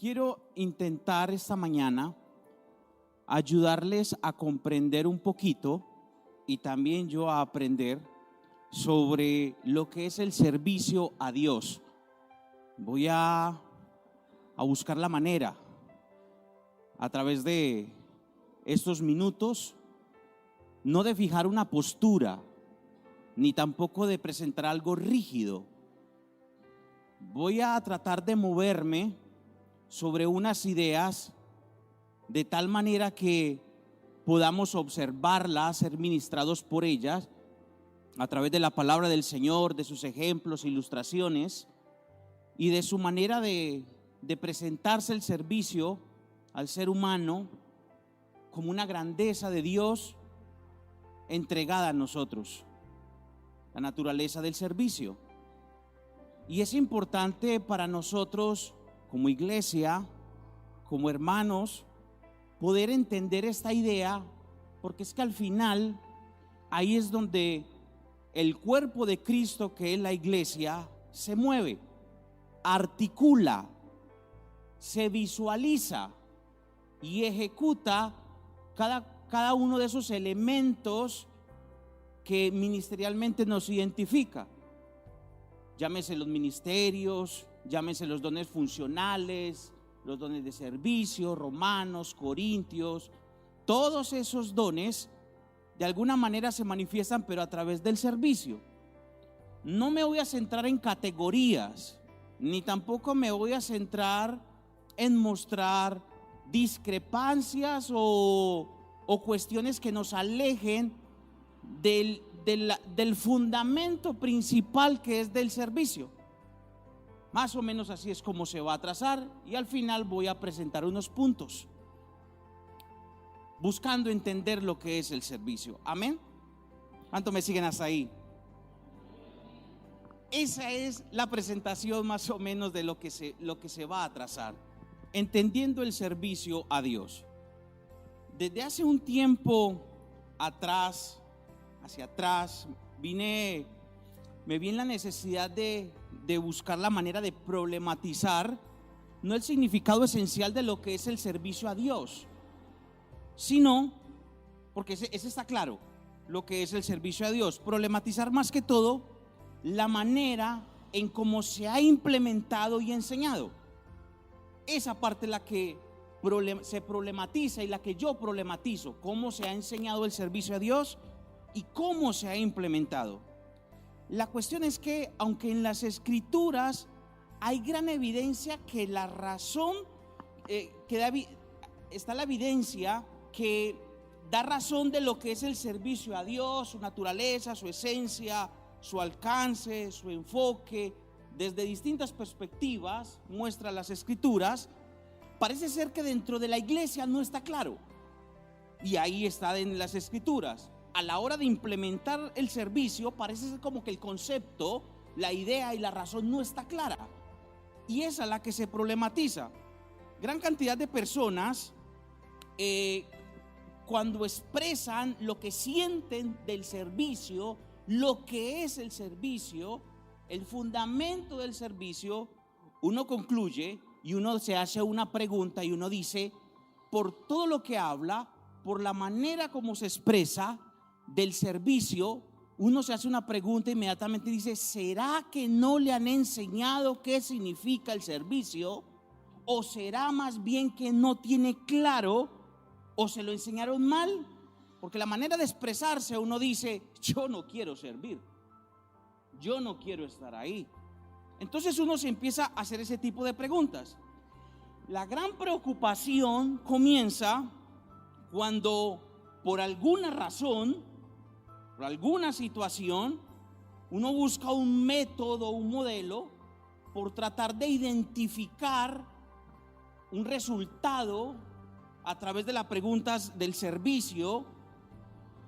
quiero intentar esta mañana ayudarles a comprender un poquito y también yo a aprender sobre lo que es el servicio a Dios. Voy a buscar la manera a través de estos minutos, no de fijar una postura, ni tampoco de presentar algo rígido. Voy a tratar de moverme sobre unas ideas de tal manera que podamos observarlas, ser ministrados por ellas a través de la palabra del Señor, de sus ejemplos, ilustraciones y de su manera de presentarse el servicio al ser humano como una grandeza de Dios entregada a nosotros, la naturaleza del servicio. Y es importante para nosotros como iglesia, como hermanos, poder entender esta idea, porque es que al final ahí es donde el cuerpo de Cristo, que es la iglesia, se mueve, articula, se visualiza y ejecuta cada uno de esos elementos que ministerialmente nos identifica. Llámese los ministerios, llámese los dones funcionales, los dones de servicio, Romanos, Corintios, todos esos dones de alguna manera se manifiestan, pero a través del servicio. No me voy a centrar en categorías, ni tampoco me voy a centrar en mostrar discrepancias o cuestiones que nos alejen del fundamento principal, que es del servicio. Más o menos así es como se va a trazar, y al final voy a presentar unos puntos buscando entender lo que es el servicio. Amén. ¿Cuánto me siguen hasta ahí? Esa es la presentación más o menos de lo que se va a trazar, entendiendo el servicio a Dios. Desde hace un tiempo atrás, hacia atrás, me vi en la necesidad de buscar la manera de problematizar no el significado esencial de lo que es el servicio a Dios, sino, porque ese está claro, lo que es el servicio a Dios, problematizar más que todo la manera en cómo se ha implementado y enseñado. Esa parte es la que se problematiza y la que yo problematizo, cómo se ha enseñado el servicio a Dios y cómo se ha implementado. La cuestión es que, aunque en las escrituras hay gran evidencia que la razón, está la evidencia que da razón de lo que es el servicio a Dios, su naturaleza, su esencia, su alcance, su enfoque, desde distintas perspectivas, muestra las escrituras. Parece ser que dentro de la iglesia no está claro, y ahí está en las escrituras. A la hora de implementar el servicio, parece ser como que el concepto, la idea y la razón no está clara, y esa es la que se problematiza. Gran cantidad de personas, cuando expresan lo que sienten del servicio, lo que es el servicio, el fundamento del servicio, uno concluye y uno se hace una pregunta y uno dice, por todo lo que habla, por la manera como se expresa del servicio, uno se hace una pregunta e inmediatamente dice, ¿será que no le han enseñado qué significa el servicio? ¿O será más bien que no tiene claro, o se lo enseñaron mal? Porque la manera de expresarse, uno dice, yo no quiero servir, yo no quiero estar ahí. Entonces uno se empieza a hacer ese tipo de preguntas. La gran preocupación comienza cuando por alguna razón, por alguna situación, uno busca un método, un modelo, por tratar de identificar un resultado a través de las preguntas del servicio,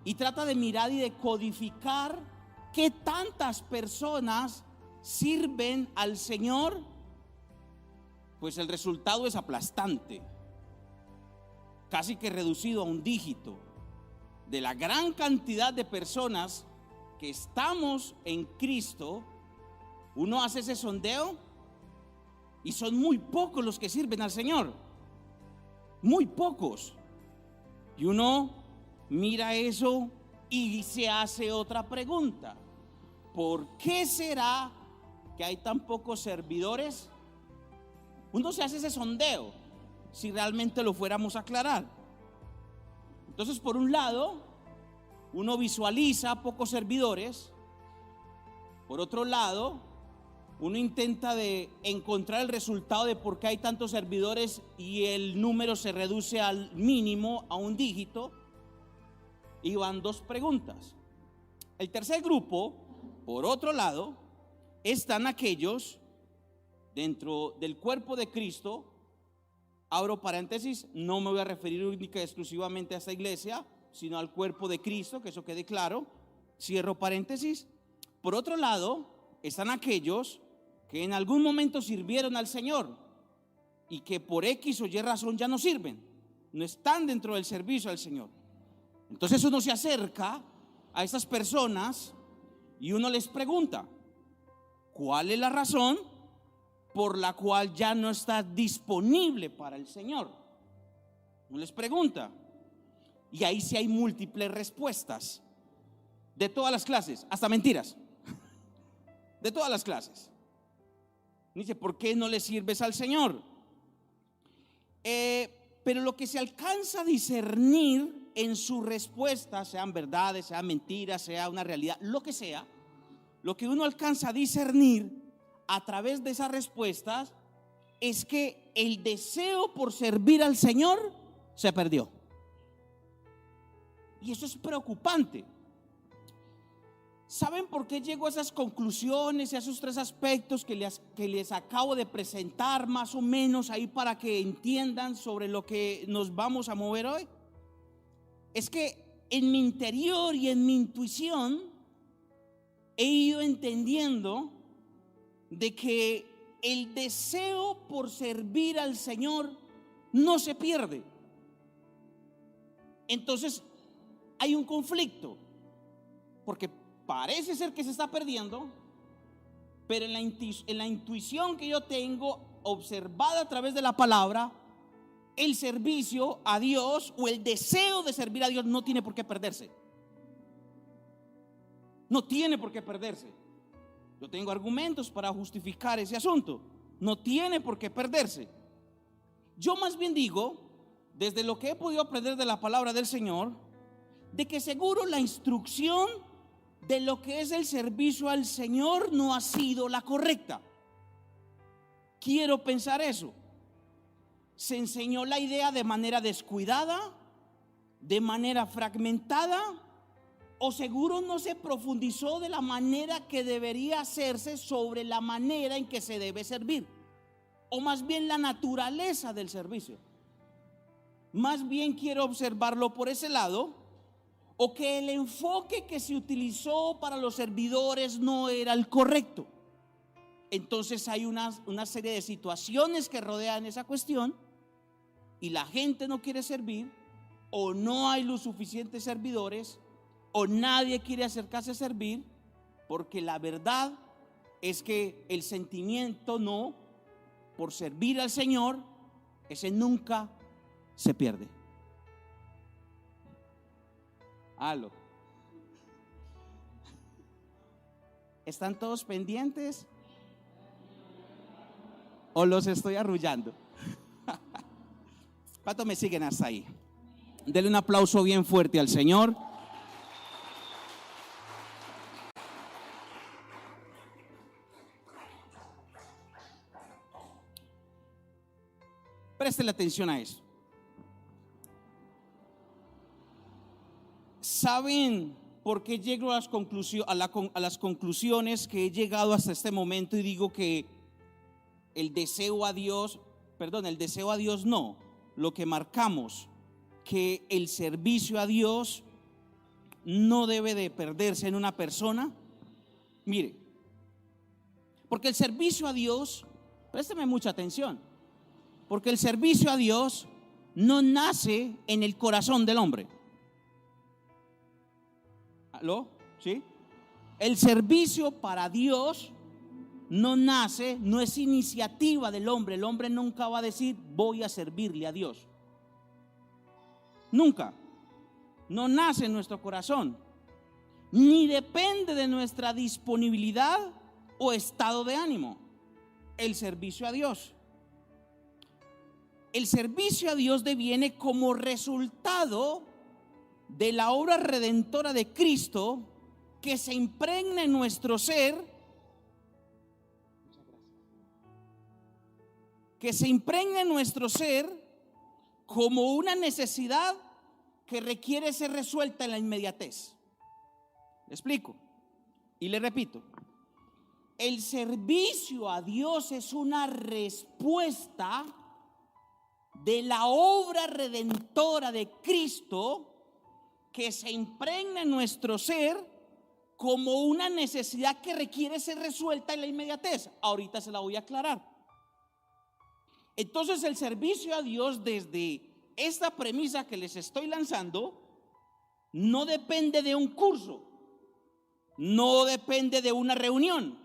y trata de mirar y de codificar qué tantas personas sirven al Señor. Pues el resultado es aplastante, casi que reducido a un dígito. De la gran cantidad de personas que estamos en Cristo, uno hace ese sondeo Y son muy pocos los que sirven al Señor. Muy pocos. Y uno mira eso y se hace otra pregunta. ¿Por qué será que hay tan pocos servidores? Uno se hace ese sondeo, si realmente lo fuéramos a aclarar. Entonces, por un lado, uno visualiza pocos servidores. Por otro lado, uno intenta de encontrar el resultado de por qué hay tantos servidores y el número se reduce al mínimo, a un dígito. Y van dos preguntas. El tercer grupo, por otro lado, están aquellos dentro del cuerpo de Cristo. Abro paréntesis, no me voy a referir única y exclusivamente a esta iglesia, sino al cuerpo de Cristo, que eso quede claro. Cierro paréntesis. Por otro lado, están aquellos que en algún momento sirvieron al Señor y que por X o Y razón ya no sirven, no están dentro del servicio al Señor. Entonces uno se acerca a estas personas y uno les pregunta: ¿cuál es la razón por la cual ya no está disponible para el Señor? Uno les pregunta, y ahí sí hay múltiples respuestas, de todas las clases, hasta mentiras, de todas las clases. Dice: ¿por qué no le sirves al Señor? Pero lo que se alcanza a discernir en su respuesta, sean verdades, sean mentiras, sea una realidad, lo que sea, lo que uno alcanza a discernir a través de esas respuestas es que el deseo por servir al Señor se perdió. Y eso es preocupante. ¿Saben por qué llego a esas conclusiones y a esos tres aspectos que les acabo de presentar más o menos ahí para que entiendan sobre lo que nos vamos a mover hoy? Es que en mi interior y en mi intuición he ido entendiendo de que el deseo por servir al Señor no se pierde. Entonces hay un conflicto, porque parece ser que se está perdiendo, pero en la intuición que yo tengo observada a través de la palabra, el servicio a Dios o el deseo de servir a Dios no tiene por qué perderse. No tiene por qué perderse. Yo tengo argumentos para justificar ese asunto. No tiene por qué perderse. Yo más bien digo, desde lo que he podido aprender de la palabra del Señor, de que seguro la instrucción de lo que es el servicio al Señor no ha sido la correcta. Quiero pensar eso. Se enseñó la idea de manera descuidada, de manera fragmentada, o seguro no se profundizó de la manera que debería hacerse sobre la manera en que se debe servir, o más bien la naturaleza del servicio. Más bien quiero observarlo por ese lado, o que el enfoque que se utilizó para los servidores no era el correcto. Entonces hay una serie de situaciones que rodean esa cuestión y la gente no quiere servir, o no hay los suficientes servidores, o nadie quiere acercarse a servir, porque la verdad es que el sentimiento no por servir al Señor, ese nunca se pierde. Aló. ¿Están todos pendientes? ¿O los estoy arrullando? ¿Cuántos me siguen hasta ahí? Denle un aplauso bien fuerte al Señor. Préstele atención a esto. ¿Saben por qué llego a las conclusiones que he llegado hasta este momento y digo que el deseo a Dios no, lo que marcamos, que el servicio a Dios no debe de perderse en una persona? Mire, porque el servicio a Dios, présteme mucha atención, porque el servicio a Dios no nace en el corazón del hombre. ¿Aló? ¿Sí? El servicio para Dios no nace, no es iniciativa del hombre. El hombre nunca va a decir voy a servirle a Dios. Nunca. No nace en nuestro corazón, ni depende de nuestra disponibilidad o estado de ánimo. El servicio a Dios. El servicio a Dios deviene como resultado de la obra redentora de Cristo que se impregna en nuestro ser, como una necesidad que requiere ser resuelta en la inmediatez. Le explico y le repito. El servicio a Dios es una respuesta de la obra redentora de Cristo que se impregna en nuestro ser como una necesidad que requiere ser resuelta en la inmediatez. Ahorita se la voy a aclarar. Entonces el servicio a Dios, desde esta premisa que les estoy lanzando, no depende de un curso, no depende de una reunión.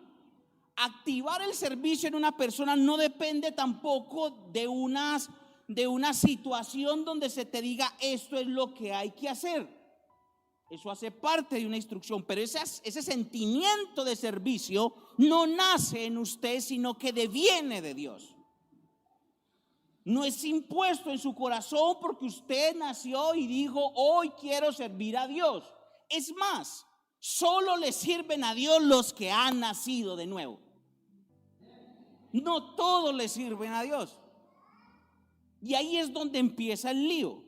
Activar el servicio en una persona no depende tampoco de una situación donde se te diga esto es lo que hay que hacer. Eso hace parte de una instrucción, pero ese sentimiento de servicio no nace en usted, sino que deviene de Dios. No es impuesto en su corazón porque usted nació y dijo hoy quiero servir a Dios. Es más, solo le sirven a Dios los que han nacido de nuevo. No todos le sirven a Dios. Y ahí es donde empieza el lío.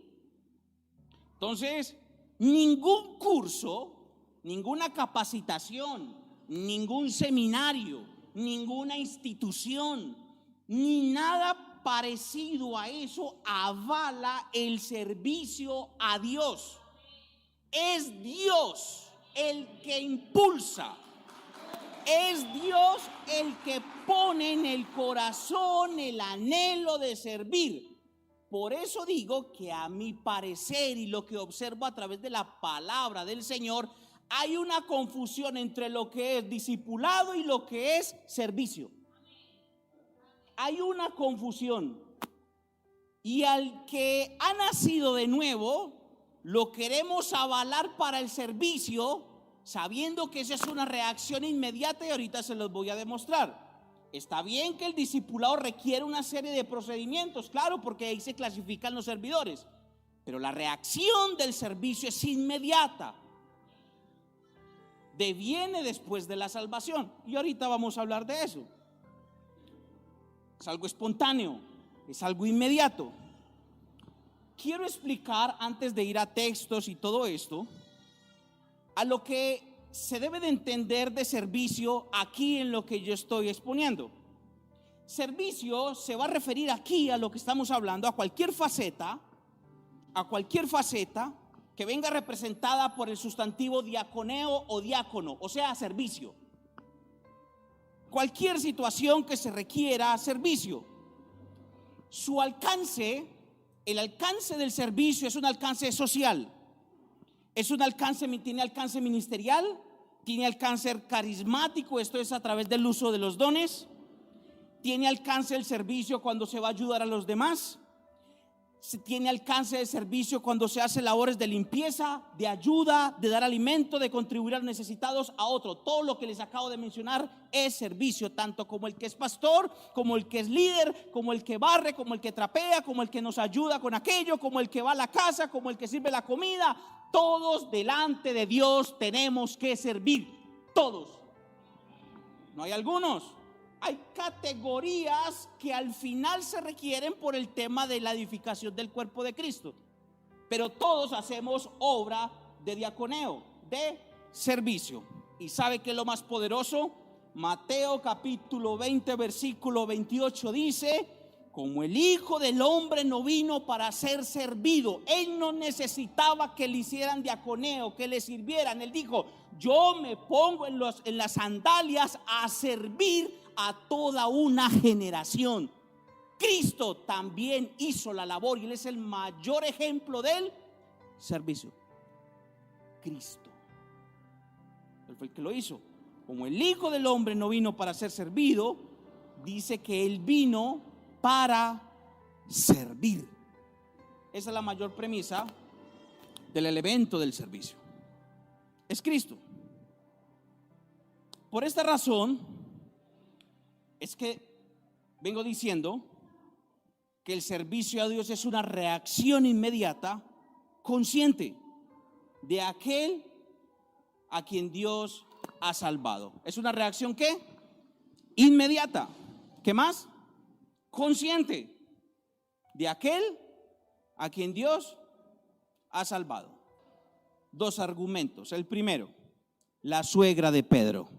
Entonces, ningún curso, ninguna capacitación, ningún seminario, ninguna institución, ni nada parecido a eso avala el servicio a Dios. Es Dios el que impulsa. Es Dios el que pone en el corazón el anhelo de servir. Por eso digo que a mi parecer y lo que observo a través de la palabra del Señor, hay una confusión entre lo que es discipulado y lo que es servicio. Hay una confusión. Y al que ha nacido de nuevo, lo queremos avalar para el servicio, sabiendo que esa es una reacción inmediata y ahorita se los voy a demostrar. Está bien que el discipulado requiere una serie de procedimientos, claro, porque ahí se clasifican los servidores, pero la reacción del servicio es inmediata, deviene después de la salvación y ahorita vamos a hablar de eso. Es algo espontáneo, es algo inmediato. Quiero explicar, antes de ir a textos y todo esto, a lo que se debe de entender de servicio aquí en lo que yo estoy exponiendo. Servicio se va a referir aquí a lo que estamos hablando, a cualquier faceta que venga representada por el sustantivo diaconeo o diácono, o sea, servicio. Cualquier situación que se requiera servicio. Su alcance, el alcance del servicio es un alcance social. Es un alcance, tiene alcance ministerial, tiene alcance carismático, esto es a través del uso de los dones. Tiene alcance el servicio cuando se va a ayudar a los demás. Tiene alcance el servicio cuando se hace labores de limpieza, de ayuda, de dar alimento, de contribuir a los necesitados a otro. Todo lo que les acabo de mencionar es servicio, tanto como el que es pastor, como el que es líder, como el que barre, como el que trapea, como el que nos ayuda con aquello, como el que va a la casa, como el que sirve la comida. Todos delante de Dios tenemos que servir, todos. No hay algunos. Hay categorías que al final se requieren por el tema de la edificación del cuerpo de Cristo, pero todos hacemos obra de diaconeo, de servicio. ¿Y sabe qué es lo más poderoso? Mateo capítulo 20 versículo 28 dice: como el Hijo del Hombre no vino para ser servido, Él no necesitaba que le hicieran diaconeo, que le sirvieran. Él dijo: yo me pongo en las sandalias a servir a toda una generación. Cristo también hizo la labor y Él es el mayor ejemplo del servicio. Cristo, Él fue el que lo hizo. como el Hijo del Hombre no vino para ser servido, dice que Él vino para servir. Esa es la mayor premisa del elemento del servicio. Es Cristo. Por esta razón es que vengo diciendo que el servicio a Dios es una reacción inmediata, consciente, de aquel a quien Dios ha salvado. ¿Es una reacción qué? Inmediata. ¿Qué más? Consciente de aquel a quien Dios ha salvado. Dos argumentos. El primero, la suegra de Pedro.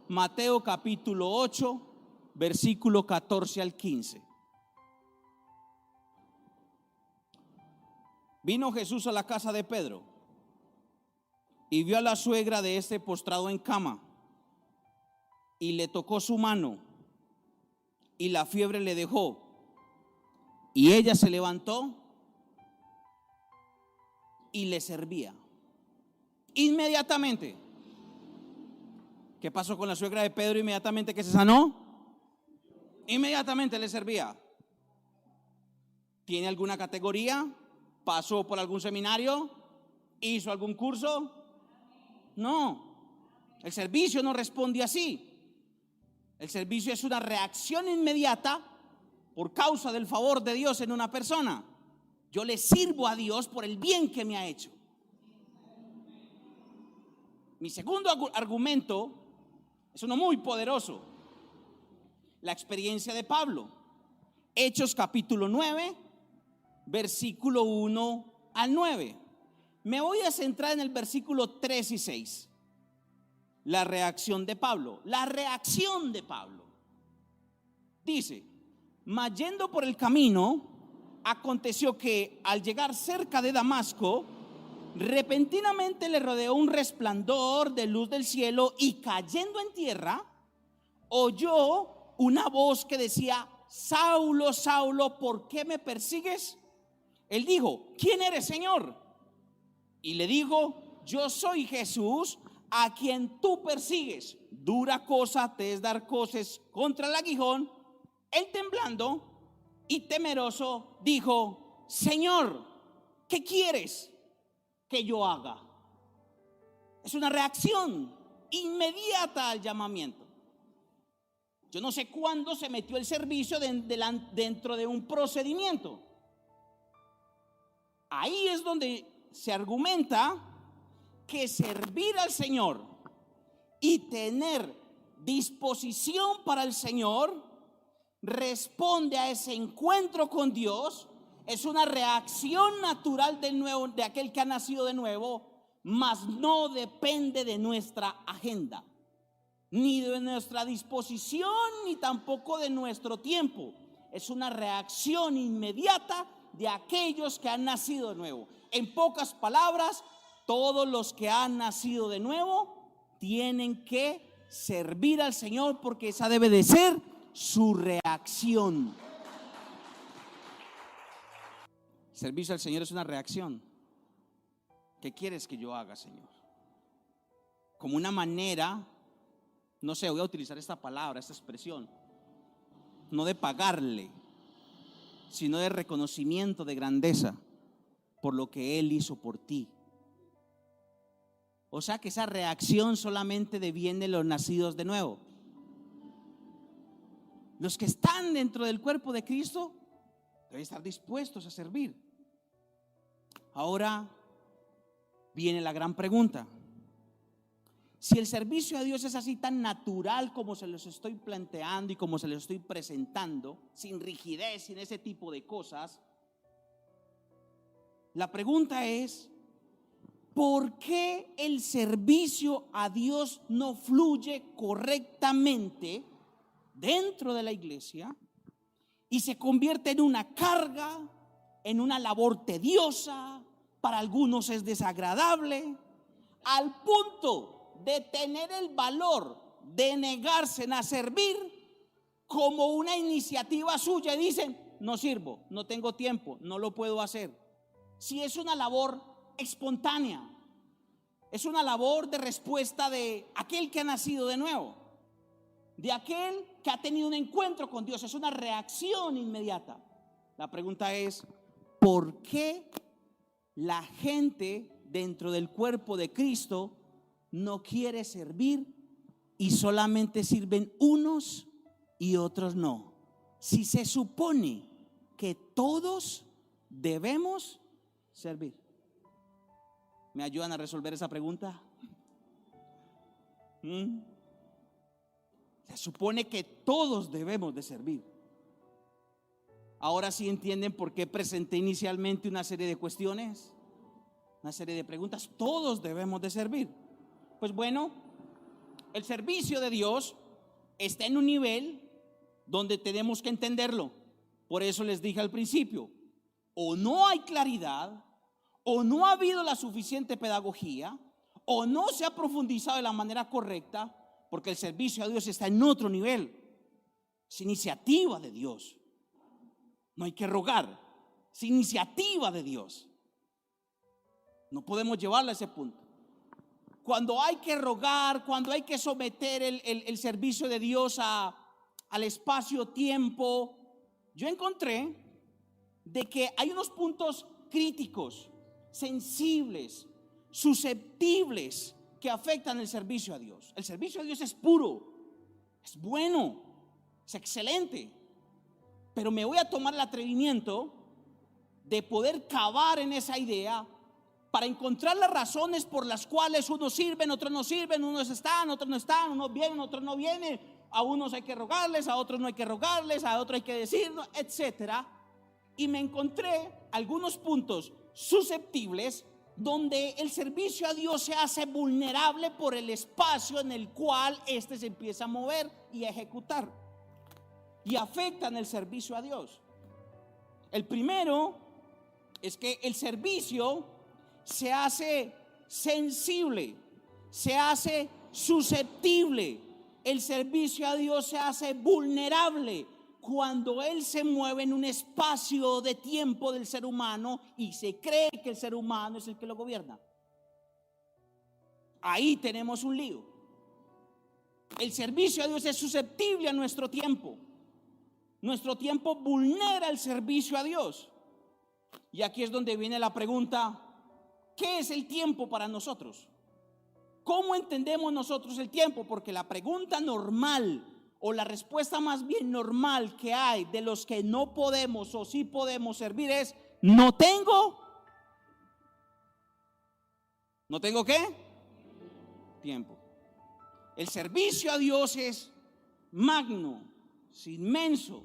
Mateo capítulo 8, versículo 14 al 15. Vino Jesús a la casa de Pedro y vio a la suegra de este postrado en cama, y le tocó su mano, y la fiebre le dejó, y ella se levantó y le servía. Inmediatamente. ¿Qué pasó con la suegra de Pedro inmediatamente que se sanó? Inmediatamente le servía. ¿Tiene alguna categoría? ¿Pasó por algún seminario? ¿Hizo algún curso? No. El servicio no responde así. El servicio es una reacción inmediata por causa del favor de Dios en una persona. Yo le sirvo a Dios por el bien que me ha hecho. Mi segundo argumento es uno muy poderoso. La experiencia de Pablo. Hechos capítulo 9, versículo 1 al 9. Me voy a centrar en el versículo 3 y 6. La reacción de Pablo. La reacción de Pablo. Dice: mas yendo por el camino, aconteció que al llegar cerca de Damasco, repentinamente le rodeó un resplandor de luz del cielo, y cayendo en tierra, oyó una voz que decía: Saulo, Saulo, ¿por qué me persigues? Él dijo: ¿quién eres, Señor? Y le dijo: yo soy Jesús, a quien tú persigues. Dura cosa te es dar coces contra el aguijón. Él, temblando y temeroso, dijo: Señor, ¿qué quieres que yo haga? Es una reacción inmediata al llamamiento. Yo no sé cuándo se metió el servicio dentro de un procedimiento. Ahí es donde se argumenta que servir al Señor y tener disposición para el Señor responde a ese encuentro con Dios. Es una reacción natural del nuevo, de aquel que ha nacido de nuevo, mas no depende de nuestra agenda, ni de nuestra disposición, ni tampoco de nuestro tiempo. Es una reacción inmediata de aquellos que han nacido de nuevo. En pocas palabras, todos los que han nacido de nuevo tienen que servir al Señor, porque esa debe de ser su reacción. Servicio al Señor es una reacción. ¿Qué quieres que yo haga, Señor? Como una manera, no sé, voy a utilizar esta palabra, esta expresión, no de pagarle, sino de reconocimiento de grandeza por lo que Él hizo por ti. O sea que esa reacción solamente deviene los nacidos de nuevo. Los que están dentro del cuerpo de Cristo deben estar dispuestos a servir. Ahora viene la gran pregunta. Si el servicio a Dios es así tan natural como se los estoy planteando y como se los estoy presentando, sin rigidez, sin ese tipo de cosas, la pregunta es: ¿por qué el servicio a Dios no fluye correctamente dentro de la iglesia y se convierte en una carga, en una labor tediosa? Para algunos es desagradable, al punto de tener el valor de negarse a servir como una iniciativa suya, y dicen: no sirvo, no tengo tiempo, no lo puedo hacer. Si es una labor espontánea, es una labor de respuesta de aquel que ha nacido de nuevo, de aquel que ha tenido un encuentro con Dios. Es una reacción inmediata. La pregunta es, ¿por qué la gente dentro del cuerpo de Cristo no quiere servir y solamente sirven unos y otros no? Si se supone que todos debemos servir. ¿Me ayudan a resolver esa pregunta? Se supone que todos debemos de servir. Ahora sí entienden por qué presenté inicialmente una serie de cuestiones, una serie de preguntas. Todos debemos de servir. Pues bueno, el servicio de Dios está en un nivel donde tenemos que entenderlo. Por eso les dije al principio, o no hay claridad, o no ha habido la suficiente pedagogía, o no se ha profundizado de la manera correcta, porque el servicio a Dios está en otro nivel. Es iniciativa de Dios. No hay que rogar, es iniciativa de Dios. No podemos llevarla a ese punto. Cuando hay que rogar, cuando hay que someter el servicio de Dios al espacio-tiempo, yo encontré de que hay unos puntos críticos, sensibles, susceptibles, que afectan el servicio a Dios. El servicio a Dios es puro, es bueno, es excelente, pero me voy a tomar el atrevimiento de poder cavar en esa idea para encontrar las razones por las cuales unos sirven, otros no sirven, unos están, otros no están, unos vienen, otros no vienen. A unos hay que rogarles, a otros no hay que rogarles, a otros hay que decirlo, etcétera. Y me encontré algunos puntos susceptibles donde el servicio a Dios se hace vulnerable por el espacio en el cual éste se empieza a mover y a ejecutar, y afectan el servicio a Dios. El primero es que el servicio se hace sensible, se hace susceptible. El servicio a Dios se hace vulnerable cuando Él se mueve en un espacio de tiempo del ser humano y se cree que el ser humano es el que lo gobierna. Ahí tenemos un lío. El servicio a Dios es susceptible a nuestro tiempo. Nuestro tiempo vulnera el servicio a Dios. Y aquí es donde viene la pregunta: ¿qué es el tiempo para nosotros? ¿Cómo entendemos nosotros el tiempo? Porque la pregunta normal, o la respuesta más bien normal que hay de los que no podemos o sí podemos servir es: ¿no tengo? ¿No tengo qué? Tiempo. El servicio a Dios es magno, es inmenso,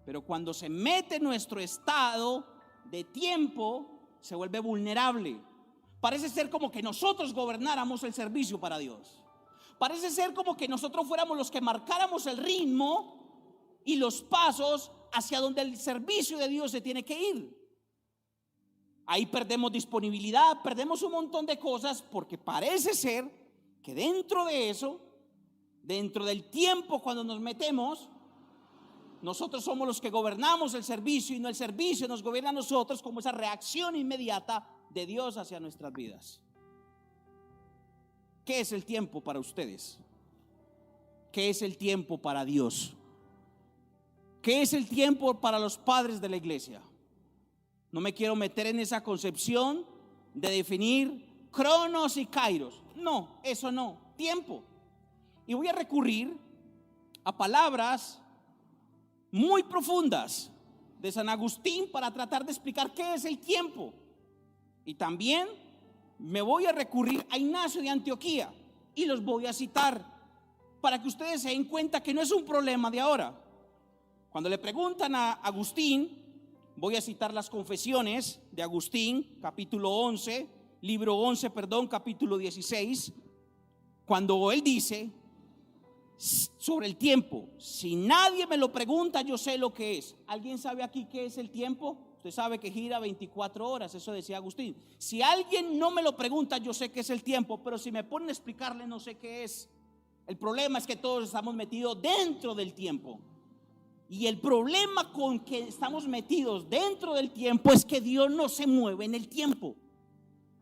pero cuando se mete en nuestro estado de tiempo, se vuelve vulnerable. Parece ser como que nosotros gobernáramos el servicio para Dios. Parece ser como que nosotros fuéramos los que marcáramos el ritmo y los pasos hacia donde el servicio de Dios se tiene que ir. Ahí perdemos disponibilidad, perdemos un montón de cosas, porque parece ser que dentro de eso, dentro del tiempo cuando nos metemos, nosotros somos los que gobernamos el servicio y no el servicio nos gobierna a nosotros, como esa reacción inmediata de Dios hacia nuestras vidas. ¿Qué es el tiempo para ustedes? ¿Qué es el tiempo para Dios? ¿Qué es el tiempo para los padres de la iglesia? No me quiero meter en esa concepción de definir cronos y kairos. No, eso no, tiempo. Y voy a recurrir a palabras muy profundas de San Agustín para tratar de explicar qué es el tiempo. Y también me voy a recurrir a Ignacio de Antioquía y los voy a citar para que ustedes se den cuenta que no es un problema de ahora. Cuando le preguntan a Agustín, voy a citar las Confesiones de Agustín, capítulo 11, libro 11, capítulo 16, cuando él dice sobre el tiempo: si nadie me lo pregunta, yo sé lo que es. ¿Alguien sabe aquí qué es el tiempo? Usted sabe que gira 24 horas, eso decía Agustín. Si alguien no me lo pregunta, yo sé qué es el tiempo, pero si me ponen a explicarle, no sé qué es. El problema es que todos estamos metidos dentro del tiempo. Y el problema con que estamos metidos dentro del tiempo es que Dios no se mueve en el tiempo.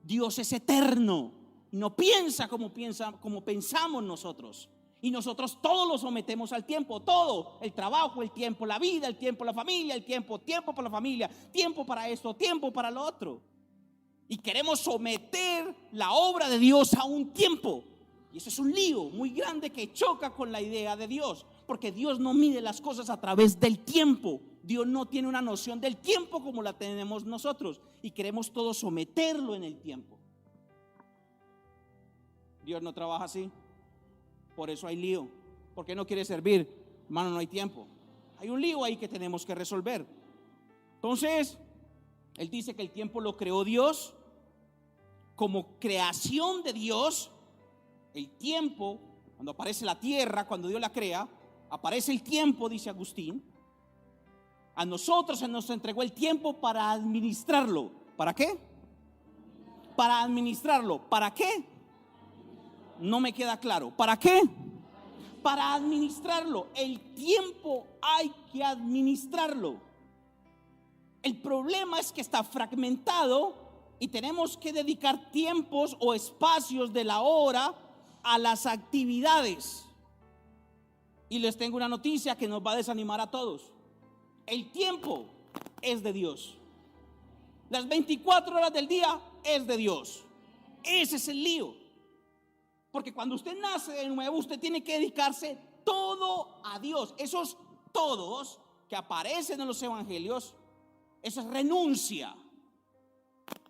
Dios es eterno. no piensa como pensamos nosotros. Y nosotros todos lo sometemos al tiempo, todo, el trabajo, el tiempo, la vida, el tiempo, la familia, el tiempo para la familia, tiempo para esto, tiempo para lo otro. Y queremos someter la obra de Dios a un tiempo. Y eso es un lío muy grande que choca con la idea de Dios, porque Dios no mide las cosas a través del tiempo. Dios no tiene una noción del tiempo como la tenemos nosotros, y queremos todo someterlo en el tiempo. Dios no trabaja así. Por eso hay lío. ¿Por qué no quiere servir? Hermano, no hay tiempo. Hay un lío ahí que tenemos que resolver. Entonces, él dice que el tiempo lo creó Dios. Como creación de Dios, el tiempo, cuando aparece la tierra, cuando Dios la crea, aparece el tiempo, dice Agustín. A nosotros se nos entregó el tiempo para administrarlo. ¿Para qué? Para administrarlo. ¿Para qué? No me queda claro. ¿Para qué? Para administrarlo. El tiempo hay que administrarlo. El problema es que está fragmentado y tenemos que dedicar tiempos o espacios de la hora a las actividades. Y les tengo una noticia que nos va a desanimar a todos. El tiempo es de Dios. Las 24 horas del día es de Dios. Ese es el lío. Porque cuando usted nace de nuevo, usted tiene que dedicarse todo a Dios. Esos todos que aparecen en los evangelios, eso es renuncia.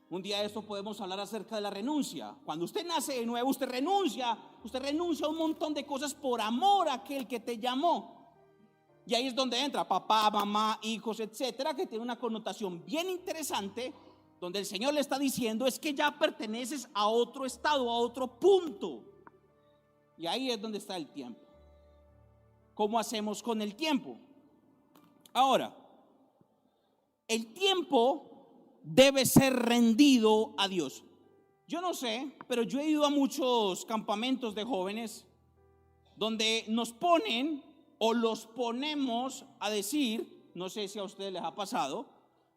Un día de esto podemos hablar acerca de la renuncia. Cuando usted nace de nuevo, usted renuncia a un montón de cosas por amor a aquel que te llamó. Y ahí es donde entra papá, mamá, hijos, etcétera, que tiene una connotación bien interesante, donde el Señor le está diciendo es que ya perteneces a otro estado, a otro punto. Y ahí es donde está el tiempo. ¿Cómo hacemos con el tiempo? Ahora, el tiempo debe ser rendido a Dios. Yo no sé, pero yo he ido a muchos campamentos de jóvenes donde nos ponen o los ponemos a decir, no sé si a ustedes les ha pasado,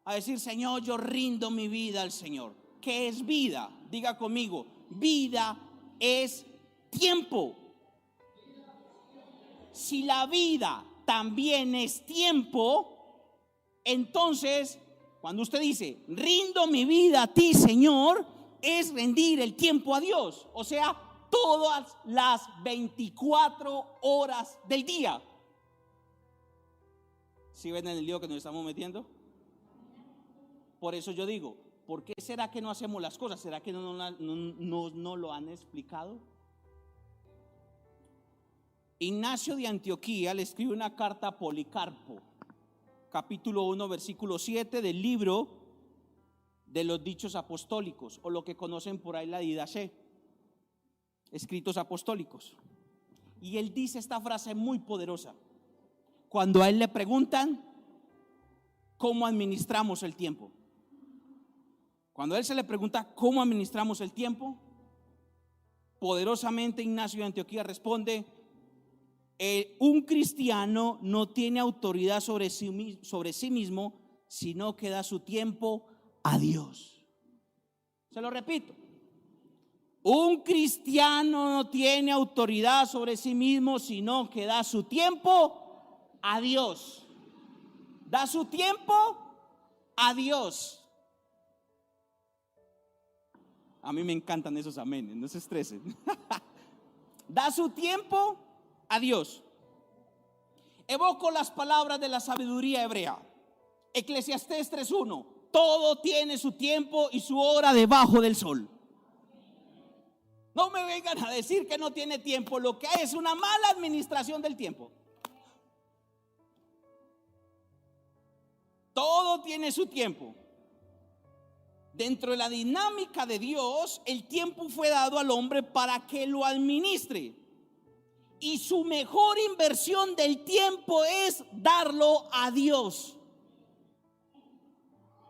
a decir, Señor, yo rindo mi vida al Señor. ¿Qué es vida? Diga conmigo, vida es tiempo. Si la vida también es tiempo, entonces cuando usted dice rindo mi vida a ti, Señor, es rendir el tiempo a Dios. O sea, todas las 24 horas del día. ¿Sí ven en el lío que nos estamos metiendo? Por eso yo digo, ¿por qué será que no hacemos las cosas? ¿Será que no lo han explicado? Ignacio de Antioquía le escribe una carta a Policarpo, capítulo 1, versículo 7 del libro de los dichos apostólicos, o lo que conocen por ahí la Didaché, escritos apostólicos. Y él dice esta frase muy poderosa. Cuando a él le preguntan cómo administramos el tiempo, cuando a él se le pregunta cómo administramos el tiempo, poderosamente Ignacio de Antioquía responde: un cristiano no tiene autoridad sobre sí mismo, sino que da su tiempo a Dios. Se lo repito. Un cristiano no tiene autoridad sobre sí mismo, sino que da su tiempo a Dios. Da su tiempo a Dios. A mí me encantan esos amenes, no se estresen. Da su tiempo a Dios. Evoco las palabras de la sabiduría hebrea. Eclesiastés 3:1. Todo tiene su tiempo y su hora debajo del sol. No me vengan a decir que no tiene tiempo. Lo que es una mala administración del tiempo. Todo tiene su tiempo. Dentro de la dinámica de Dios, el tiempo fue dado al hombre para que lo administre. Y su mejor inversión del tiempo es darlo a Dios.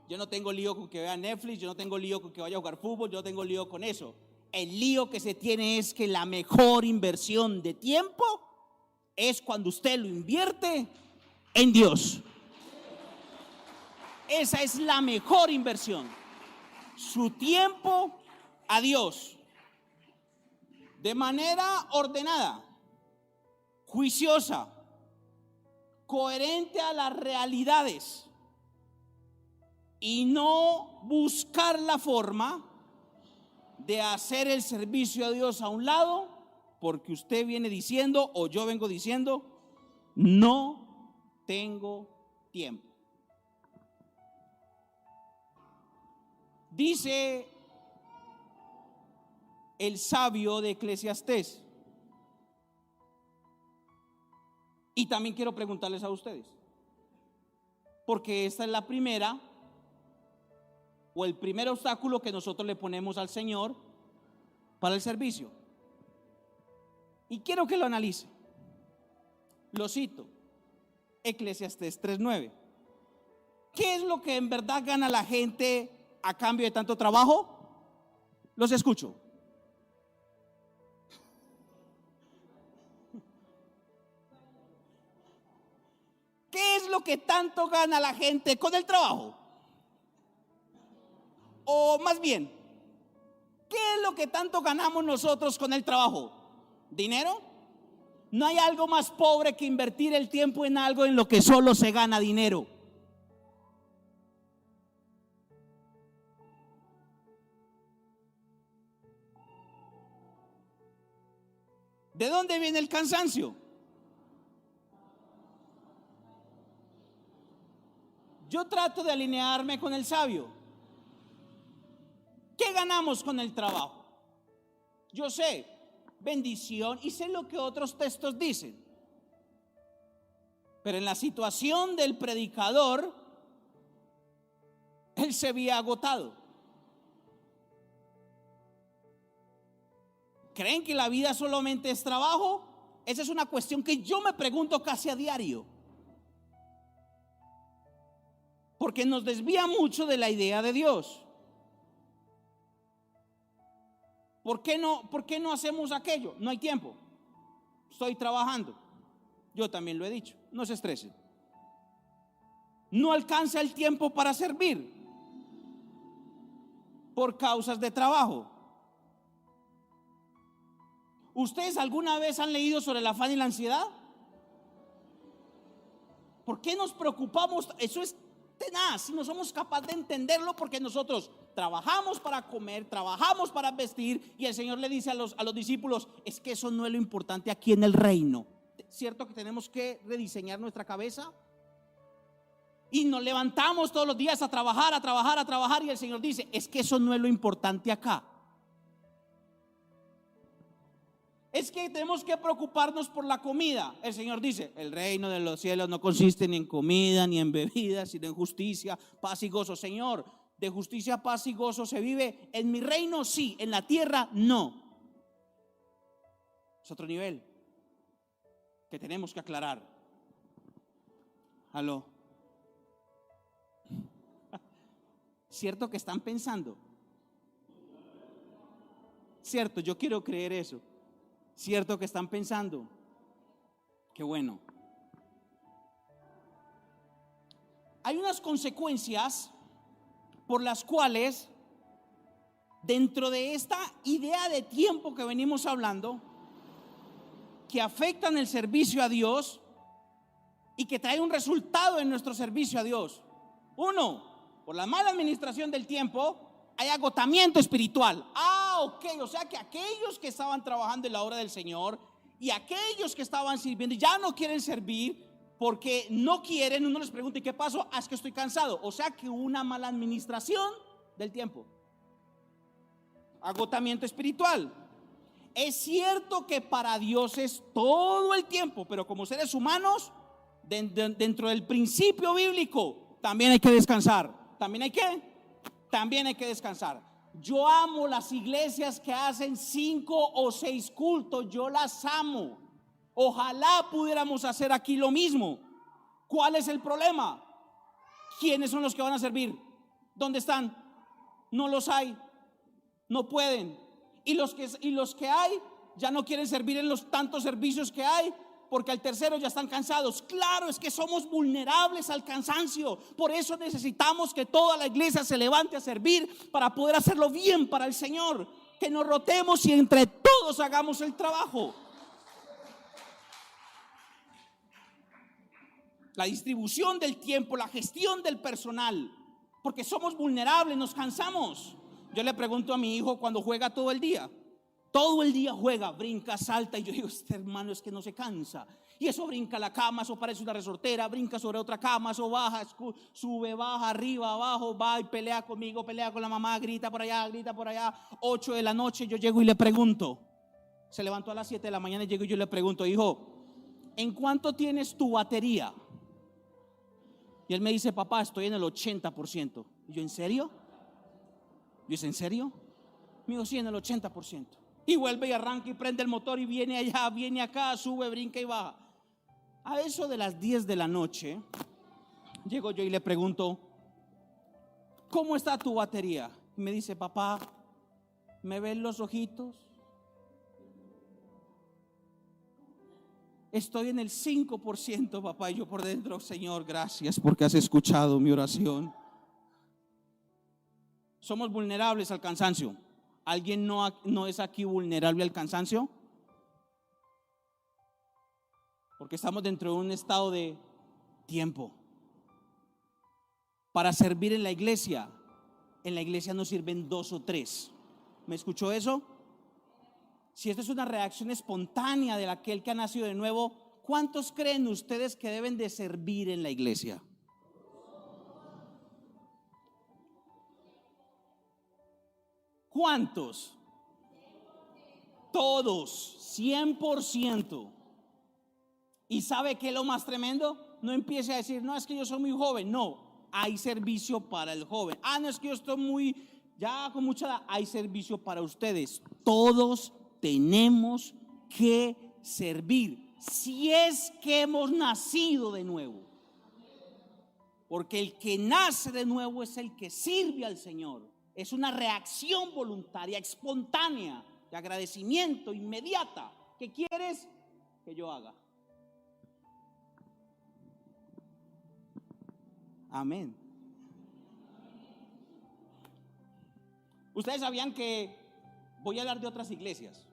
Yo no tengo lío con que vea Netflix, yo no tengo lío con que vaya a jugar fútbol, yo no tengo lío con eso. El lío que se tiene es que la mejor inversión de tiempo es cuando usted lo invierte en Dios. Esa es la mejor inversión. Su tiempo a Dios. de manera ordenada, juiciosa, coherente a las realidades, y no buscar la forma de hacer el servicio a Dios a un lado, porque usted viene diciendo, o yo vengo diciendo, no tengo tiempo. Dice el sabio de Eclesiastés, y también quiero preguntarles a ustedes, porque esta es la primera o el primer obstáculo que nosotros le ponemos al Señor para el servicio. Y quiero que lo analice. Lo cito, Eclesiastés 3:9. ¿Qué es lo que en verdad gana la gente a cambio de tanto trabajo? Los escucho. ¿Qué es lo que tanto gana la gente con el trabajo? O más bien, ¿qué es lo que tanto ganamos nosotros con el trabajo? ¿Dinero? No hay algo más pobre que invertir el tiempo en algo en lo que solo se gana dinero. ¿De dónde viene el cansancio? Yo trato de alinearme con el sabio. ¿Qué ganamos con el trabajo? Yo sé, bendición, y sé lo que otros textos dicen. Pero en la situación del predicador, él se había agotado. ¿Creen que la vida solamente es trabajo? Esa es una cuestión que yo me pregunto casi a diario. Porque nos desvía mucho de la idea de Dios. ¿Por qué no hacemos aquello? No hay tiempo. Estoy trabajando. Yo también lo he dicho. No se estresen. No alcanza el tiempo para servir por causas de trabajo. ¿Ustedes alguna vez han leído sobre el afán y la ansiedad? ¿Por qué nos preocupamos? Eso es tenaz, si no somos capaces de entenderlo, porque nosotros trabajamos para comer, trabajamos para vestir, y el Señor le dice a los discípulos, es que eso no es lo importante aquí en el reino. ¿Cierto que tenemos que rediseñar nuestra cabeza? Y nos levantamos todos los días a trabajar, y el Señor dice, es que eso no es lo importante acá. Es que tenemos que preocuparnos por la comida. El Señor dice, el reino de los cielos no consiste ni en comida ni en bebidas, sino en justicia, paz y gozo. Señor, de justicia, paz y gozo se vive en mi reino, sí, en la tierra no. Es otro nivel que tenemos que aclarar. Aló. ¿Cierto que están pensando? Cierto, yo quiero creer eso. ¿Cierto que están pensando? Qué bueno. Hay unas consecuencias por las cuales, dentro de esta idea de tiempo que venimos hablando, que afectan el servicio a Dios y que trae un resultado en nuestro servicio a Dios. Uno, por la mala administración del tiempo, hay agotamiento espiritual. Ok, o sea que aquellos que estaban trabajando en la obra del Señor y aquellos que estaban sirviendo ya no quieren servir porque no quieren. Uno les pregunta, ¿y qué pasó? Es que estoy cansado. O sea que hubo una mala administración del tiempo. Agotamiento espiritual. Es cierto que para Dios es todo el tiempo, pero como seres humanos, dentro del principio bíblico, también hay que descansar. También hay que descansar. Yo amo las iglesias que hacen 5 o 6 cultos, yo las amo. Ojalá pudiéramos hacer aquí lo mismo. ¿Cuál es el problema? ¿Quiénes son los que van a servir? ¿Dónde están? No los hay, no pueden. Y los que hay ya no quieren servir en los tantos servicios que hay, porque al tercero ya están cansados. Claro, es que somos vulnerables al cansancio. Por eso necesitamos que toda la iglesia se levante a servir para poder hacerlo bien para el Señor. que nos rotemos y entre todos hagamos el trabajo. La distribución del tiempo, la gestión del personal, porque somos vulnerables, nos cansamos. Yo le pregunto a mi hijo cuando juega todo el día juega, brinca, salta, y yo digo, este hermano es que no se cansa. Y eso brinca la cama, eso parece una resortera, brinca sobre otra cama, eso baja, sube, baja, arriba, abajo, va y pelea conmigo, pelea con la mamá, grita por allá, grita por allá. 8 de la noche yo llego y le pregunto, se levantó a las 7 de la mañana y llego y yo le pregunto, hijo, ¿en cuánto tienes tu batería? Y él me dice, papá, estoy en el 80%. Y yo, ¿en serio? Yo dice, ¿en serio? Me dijo, sí, en el 80%. Y vuelve y arranca y prende el motor y viene allá, viene acá, sube, brinca y baja. A eso de las 10 de la noche, llego yo y le pregunto, ¿cómo está tu batería? Y me dice, papá, ¿me ven los ojitos? Estoy en el 5%, papá. Y yo por dentro, Señor, gracias porque has escuchado mi oración. Somos vulnerables al cansancio. ¿Alguien no es aquí vulnerable al cansancio? Porque estamos dentro de un estado de tiempo. Para servir en la iglesia no sirven 2 o 3. ¿Me escuchó eso? Si esta es una reacción espontánea de aquel que ha nacido de nuevo, ¿cuántos creen ustedes que deben de servir en la iglesia? ¿Cuántos? Todos, 100%. ¿Y sabe qué es lo más tremendo? No empiece a decir, no, es que yo soy muy joven. No, hay servicio para el joven. No, es que yo estoy ya con mucha edad. Hay servicio para ustedes. Todos tenemos que servir, si es que hemos nacido de nuevo. Porque el que nace de nuevo es el que sirve al Señor. Es una reacción voluntaria, espontánea, de agradecimiento, inmediata. ¿Qué quieres que yo haga? Amén. Ustedes sabían que voy a hablar de otras iglesias.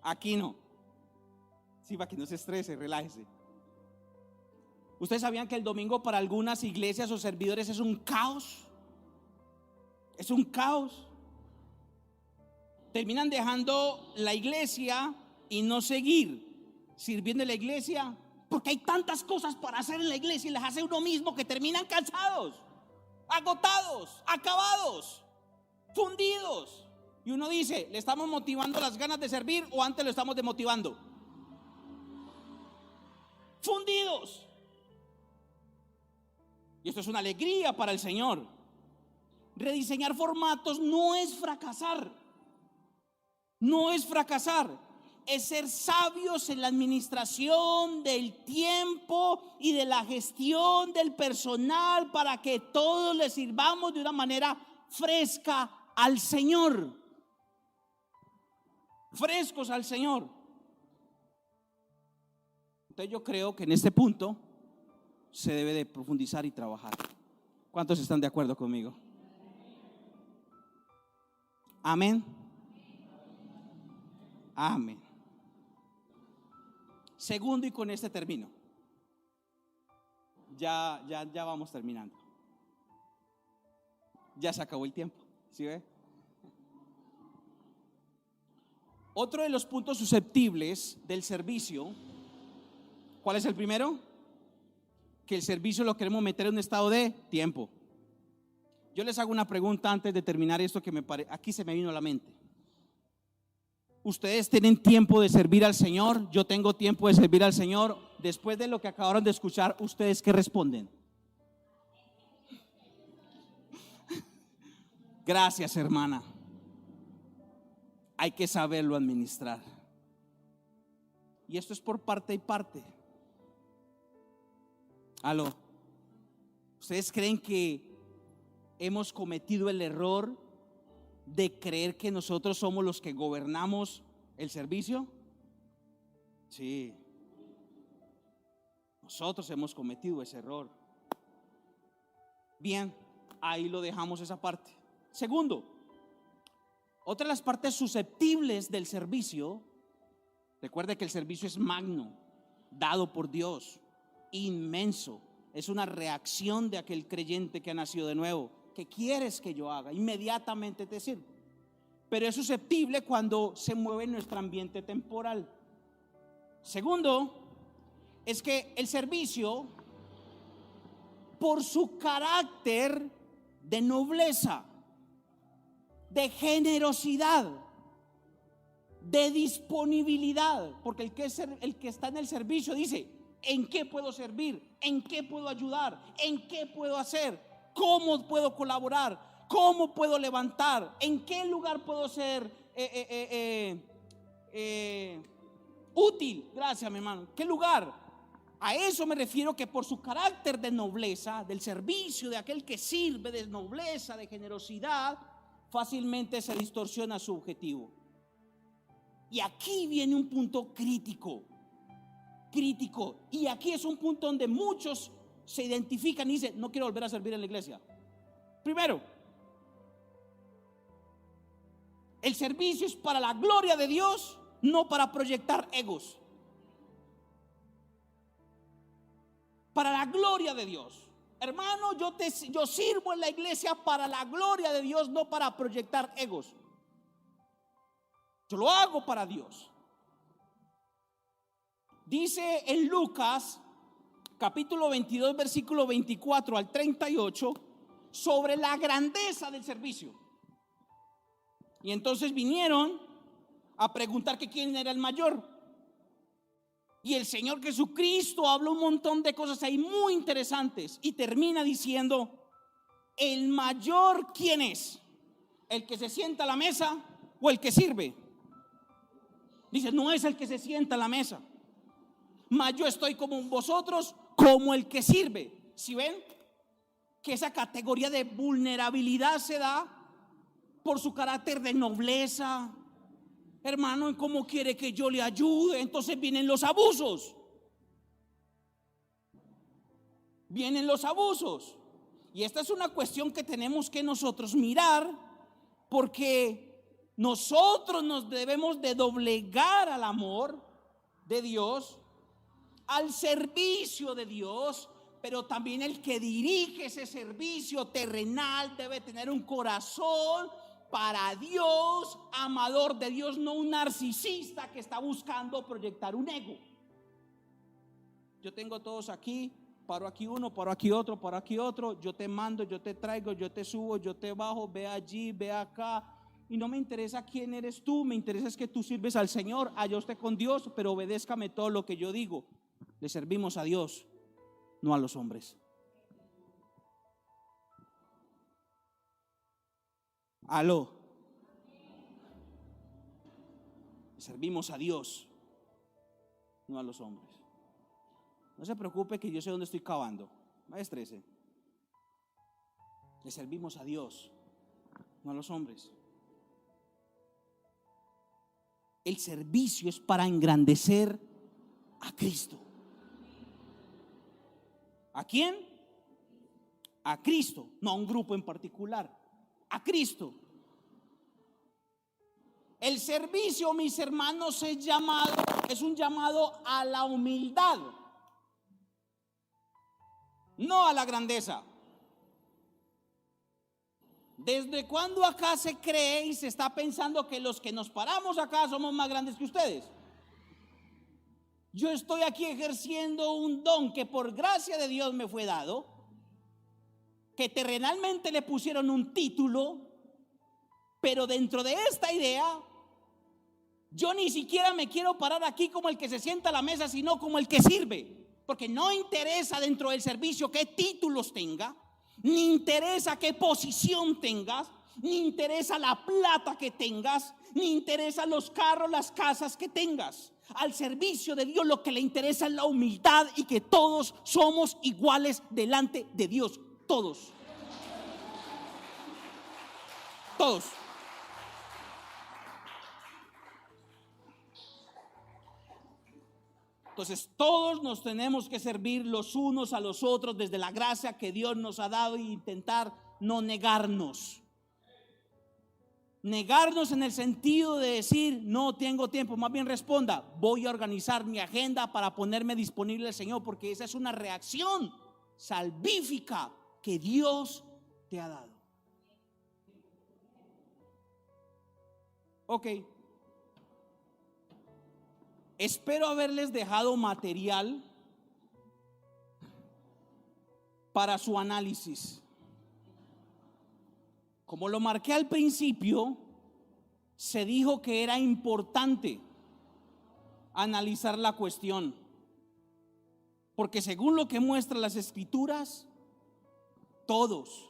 Aquí no. Sí, para que no se estrese, relájese. ¿Ustedes sabían que el domingo para algunas iglesias o servidores es un caos? Es un caos. Terminan dejando la iglesia y no seguir sirviendo en la iglesia, porque hay tantas cosas para hacer en la iglesia y las hace uno mismo que terminan cansados, agotados, acabados, fundidos. Y uno dice, ¿le estamos motivando las ganas de servir o antes lo estamos desmotivando? Fundidos. Y esto es una alegría para el Señor. Rediseñar formatos no es fracasar. No es fracasar. Es ser sabios en la administración del tiempo y de la gestión del personal para que todos le sirvamos de una manera fresca al Señor. Frescos al Señor. Entonces yo creo que en este punto se debe de profundizar y trabajar. ¿Cuántos están de acuerdo conmigo? Amén. Amén. Segundo, y con este termino. Ya vamos terminando. Ya se acabó el tiempo. ¿Sí ve? Otro de los puntos susceptibles del servicio, ¿cuál es el primero? Que el servicio lo queremos meter en un estado de tiempo. Yo les hago una pregunta antes de terminar esto que aquí se me vino a la mente. ¿Ustedes tienen tiempo de servir al Señor? Yo tengo tiempo de servir al Señor. Después de lo que acabaron de escuchar, ¿ustedes qué responden? Gracias, hermana. Hay que saberlo administrar. Y esto es por parte y parte. ¿Aló? ¿Ustedes creen que hemos cometido el error de creer que nosotros somos los que gobernamos el servicio? Sí. Nosotros hemos cometido ese error. Bien, ahí lo dejamos esa parte. Segundo, Otra de las partes susceptibles del servicio, recuerde que el servicio es magno, dado por Dios, inmenso. Es una reacción de aquel creyente que ha nacido de nuevo. ¿Qué quieres que yo haga? Inmediatamente te sirvo. Pero es susceptible cuando se mueve en nuestro ambiente temporal. Segundo, es que el servicio, por su carácter de nobleza, de generosidad, de disponibilidad, porque el que está en el servicio dice: ¿en qué puedo servir? ¿En qué puedo ayudar? ¿En qué puedo hacer? ¿Cómo puedo colaborar? ¿Cómo puedo levantar? ¿En qué lugar puedo ser útil? Gracias, mi hermano. ¿Qué lugar? A eso me refiero, que por su carácter de nobleza, del servicio, de aquel que sirve, de nobleza, de generosidad, fácilmente se distorsiona su objetivo. Y aquí viene un punto crítico. Y aquí es un punto donde muchos se identifican y dicen: no quiero volver a servir en la iglesia. Primero, el servicio es para la gloria de Dios, no para proyectar egos. Para la gloria de Dios. Hermano, yo sirvo en la iglesia para la gloria de Dios, no para proyectar egos. Yo lo hago para Dios. Dice en Lucas capítulo 22 versículo 24 al 38 sobre la grandeza del servicio. Y entonces vinieron a preguntar que quién era el mayor. Y el Señor Jesucristo habla un montón de cosas ahí muy interesantes y termina diciendo: ¿el mayor quién es? ¿El que se sienta a la mesa o el que sirve? Dice: no es el que se sienta a la mesa, mas yo estoy como vosotros, como el que sirve. ¿Sí ven? Que esa categoría de vulnerabilidad se da por su carácter de nobleza. Hermano, ¿cómo quiere que yo le ayude? Entonces vienen los abusos. Vienen los abusos. Y esta es una cuestión que tenemos que nosotros mirar, porque nosotros nos debemos de doblegar al amor de Dios, al servicio de Dios. Pero también el que dirige ese servicio terrenal debe tener un corazón para Dios, amador de Dios, no un narcisista que está buscando proyectar un ego. Yo tengo todos aquí, paro aquí uno, paro aquí otro, yo te mando, yo te traigo, yo te subo, yo te bajo, ve allí, ve acá. Y no me interesa quién eres tú, me interesa es que tú sirves al Señor, allá usted con Dios, pero obedézcame todo lo que yo digo. Le servimos a Dios, no a los hombres. Aló. Servimos a Dios, no a los hombres. No se preocupe que yo sé dónde estoy cavando. Maestrese. Le servimos a Dios, no a los hombres. El servicio es para engrandecer a Cristo. ¿A quién? A Cristo, no a un grupo en particular. A Cristo. El servicio, mis hermanos, es un llamado a la humildad, no a la grandeza. ¿Desde cuándo acá se cree y se está pensando que los que nos paramos acá somos más grandes que ustedes? Yo estoy aquí ejerciendo un don que por gracia de Dios me fue dado, que terrenalmente le pusieron un título, pero dentro de esta idea yo ni siquiera me quiero parar aquí como el que se sienta a la mesa, sino como el que sirve, porque no interesa dentro del servicio qué títulos tenga, ni interesa qué posición tengas, ni interesa la plata que tengas, ni interesa los carros, las casas que tengas. Al servicio de Dios lo que le interesa es la humildad y que todos somos iguales delante de Dios. Todos. Todos. Entonces todos nos tenemos que servir los unos a los otros desde la gracia que Dios nos ha dado e intentar no negarnos. Negarnos en el sentido de decir no tengo tiempo, más bien responda: voy a organizar mi agenda para ponerme disponible al Señor, porque esa es una reacción salvífica que Dios te ha dado. Ok, espero haberles dejado material para su análisis. Como lo marqué al principio, se dijo que era importante analizar la cuestión, porque según lo que muestran las Escrituras, todos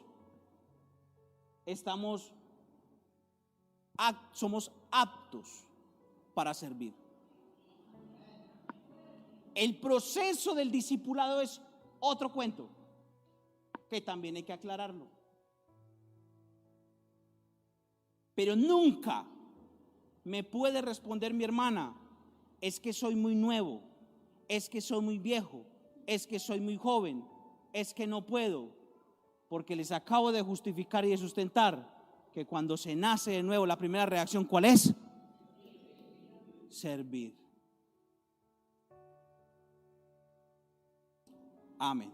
somos aptos para servir. El proceso del discipulado es otro cuento que también hay que aclararlo. Pero nunca me puede responder mi hermana: es que soy muy nuevo, es que soy muy viejo, es que soy muy joven, es que no puedo. Porque les acabo de justificar y de sustentar que cuando se nace de nuevo, la primera reacción, ¿cuál es? Servir. Amén.